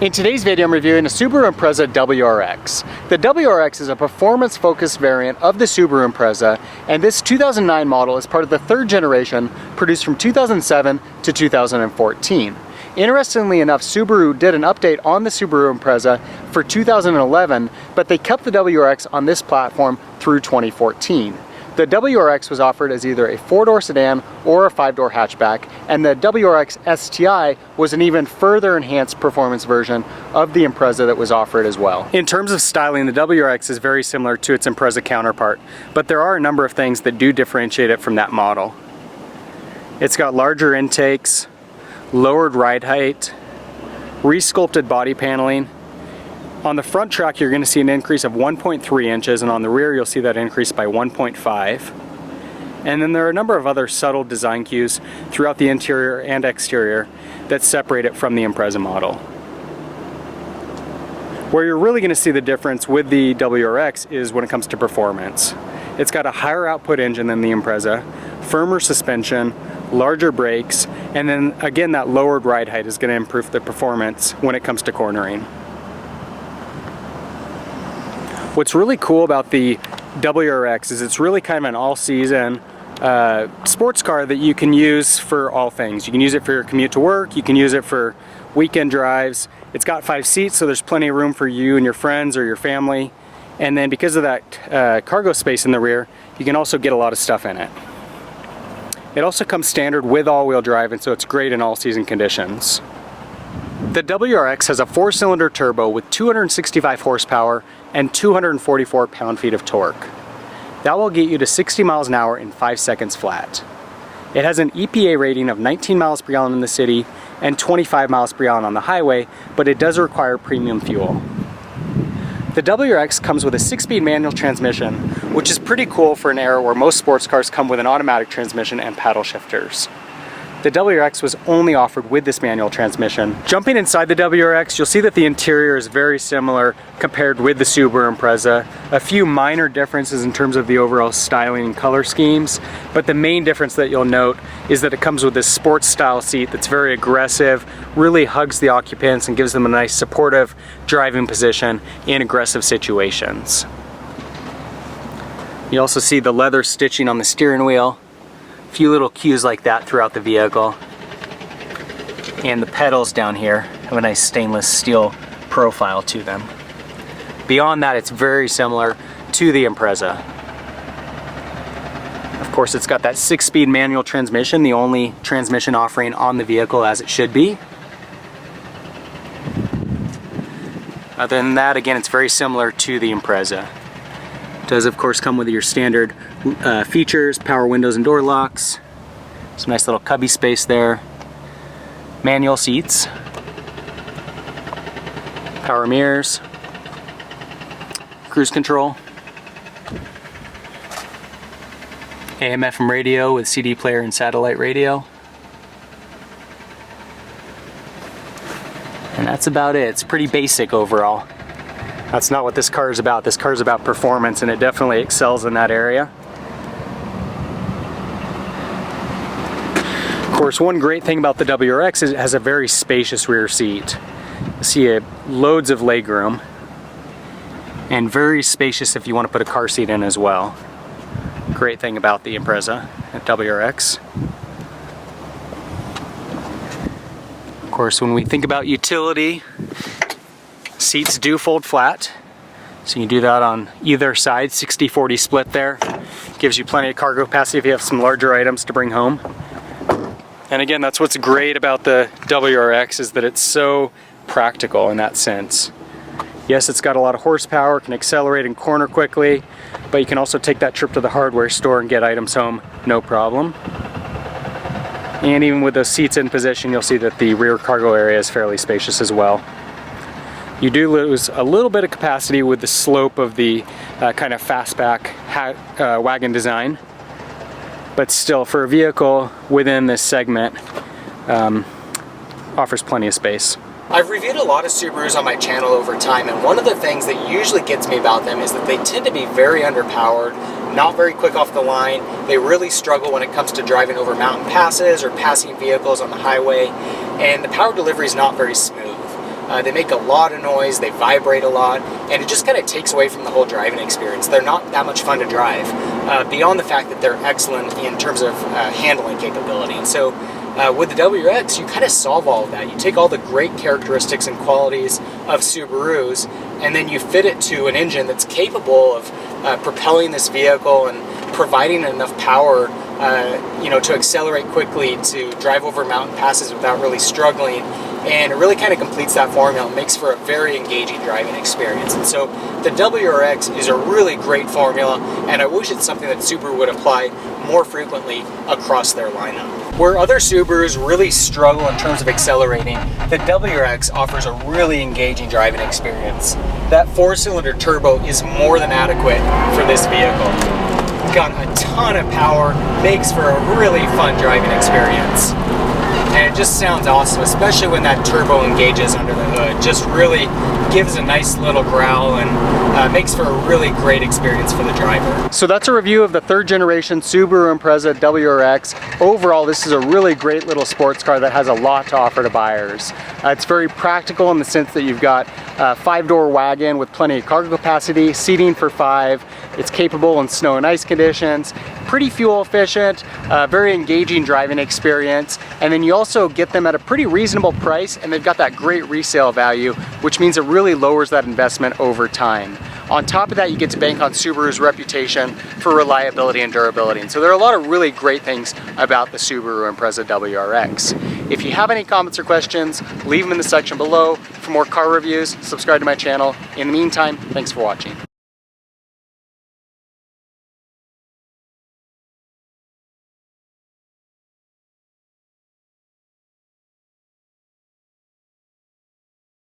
In today's video, I'm reviewing a Subaru Impreza WRX. The WRX is a performance-focused variant of the Subaru Impreza, and this 2009 model is part of the third generation produced from 2007 to 2014. Interestingly enough, Subaru did an update on the Subaru Impreza for 2011, but they kept the WRX on this platform through 2014. The WRX was offered as either a 4-door sedan or a 5-door hatchback, and the WRX STI was an even further enhanced performance version of the Impreza that was offered as well. In terms of styling, the WRX is very similar to its Impreza counterpart, but there are a number of things that do differentiate it from that model. It's got larger intakes, lowered ride height, re-sculpted body paneling. On the front track, you're going to see an increase of 1.3 inches, and on the rear, you'll see that increase by 1.5. And then there are a number of other subtle design cues throughout the interior and exterior that separate it from the Impreza model. Where you're really going to see the difference with the WRX is when it comes to performance. It's got a higher output engine than the Impreza, firmer suspension, larger brakes, and then again that lowered ride height is going to improve the performance when it comes to cornering. What's really cool about the WRX is it's really kind of an all-season sports car that you can use for all things. You can use it for your commute to work, you can use it for weekend drives. It's got 5 seats, so there's plenty of room for you and your friends or your family. And then because of that cargo space in the rear, you can also get a lot of stuff in it. It also comes standard with all-wheel drive, and so it's great in all-season conditions. The WRX has a 4-cylinder turbo with 265 horsepower and 244 pound-feet of torque. That will get you to 60 miles an hour in 5 seconds flat. It has an EPA rating of 19 miles per gallon in the city and 25 miles per gallon on the highway, but it does require premium fuel. The WRX comes with a 6-speed manual transmission, which is pretty cool for an era where most sports cars come with an automatic transmission and paddle shifters. The WRX was only offered with this manual transmission. Jumping inside the WRX, you'll see that the interior is very similar compared with the Subaru Impreza. A few minor differences in terms of the overall styling and color schemes, but the main difference that you'll note is that it comes with this sports style seat that's very aggressive, really hugs the occupants and gives them a nice supportive driving position in aggressive situations. You also see the leather stitching on the steering wheel. A few little cues like that throughout the vehicle. And the pedals down here have a nice stainless steel profile to them. Beyond that, it's very similar to the Impreza. Of course, it's got that 6-speed manual transmission, the only transmission offering on the vehicle as it should be. Other than that, again, it's very similar to the Impreza. It does, of course, come with your standard features, power windows and door locks, some nice little cubby space there, manual seats, power mirrors, cruise control, AM/FM radio with CD player and satellite radio, and that's about it. It's pretty basic overall. That's not what this car is about. This car is about performance, and it definitely excels in that area. Of course, one great thing about the WRX is it has a very spacious rear seat. You see loads of legroom, and very spacious if you want to put a car seat in as well. Great thing about the Impreza at WRX. Of course, when we think about utility, seats do fold flat, so you can do that on either side. 60-40 split there. Gives you plenty of cargo capacity if you have some larger items to bring home. And again, that's what's great about the WRX, is that it's so practical in that sense. Yes, it's got a lot of horsepower, can accelerate and corner quickly, but you can also take that trip to the hardware store and get items home, no problem. And even with those seats in position, you'll see that the rear cargo area is fairly spacious as well. You do lose a little bit of capacity with the slope of the kind of fastback wagon design, but still, for a vehicle within this segment, offers plenty of space. I've reviewed a lot of Subarus on my channel over time, and one of the things that usually gets me about them is that they tend to be very underpowered, not very quick off the line. They really struggle when it comes to driving over mountain passes or passing vehicles on the highway, and the power delivery is not very smooth. They make a lot of noise, they vibrate a lot, and it just kind of takes away from the whole driving experience. They're not that much fun to drive, beyond the fact that they're excellent in terms of handling capability. And so with the WRX, you kind of solve all of that. You take all the great characteristics and qualities of Subarus, and then you fit it to an engine that's capable of propelling this vehicle and providing enough power, to accelerate quickly, to drive over mountain passes without really struggling. And it really kind of completes that formula and makes for a very engaging driving experience. And so the WRX is a really great formula, and I wish it's something that Subaru would apply more frequently across their lineup. Where other Subarus really struggle in terms of accelerating, the WRX offers a really engaging driving experience. That 4-cylinder turbo is more than adequate for this vehicle. It's got a ton of power, makes for a really fun driving experience. And it just sounds awesome, especially when that turbo engages under the hood. Just really gives a nice little growl and makes for a really great experience for the driver. So that's a review of the 3rd generation Subaru Impreza WRX. Overall, this is a really great little sports car that has a lot to offer to buyers. It's very practical in the sense that you've got a 5-door wagon with plenty of cargo capacity, seating for 5. It's capable in snow and ice conditions, pretty fuel efficient, very engaging driving experience, and then you also get them at a pretty reasonable price, and they've got that great resale value, which means it really lowers that investment over time. On top of that, you get to bank on Subaru's reputation for reliability and durability. And so there are a lot of really great things about the Subaru Impreza WRX. If you have any comments or questions, leave them in the section below. For more car reviews, subscribe to my channel. In the meantime, thanks for watching.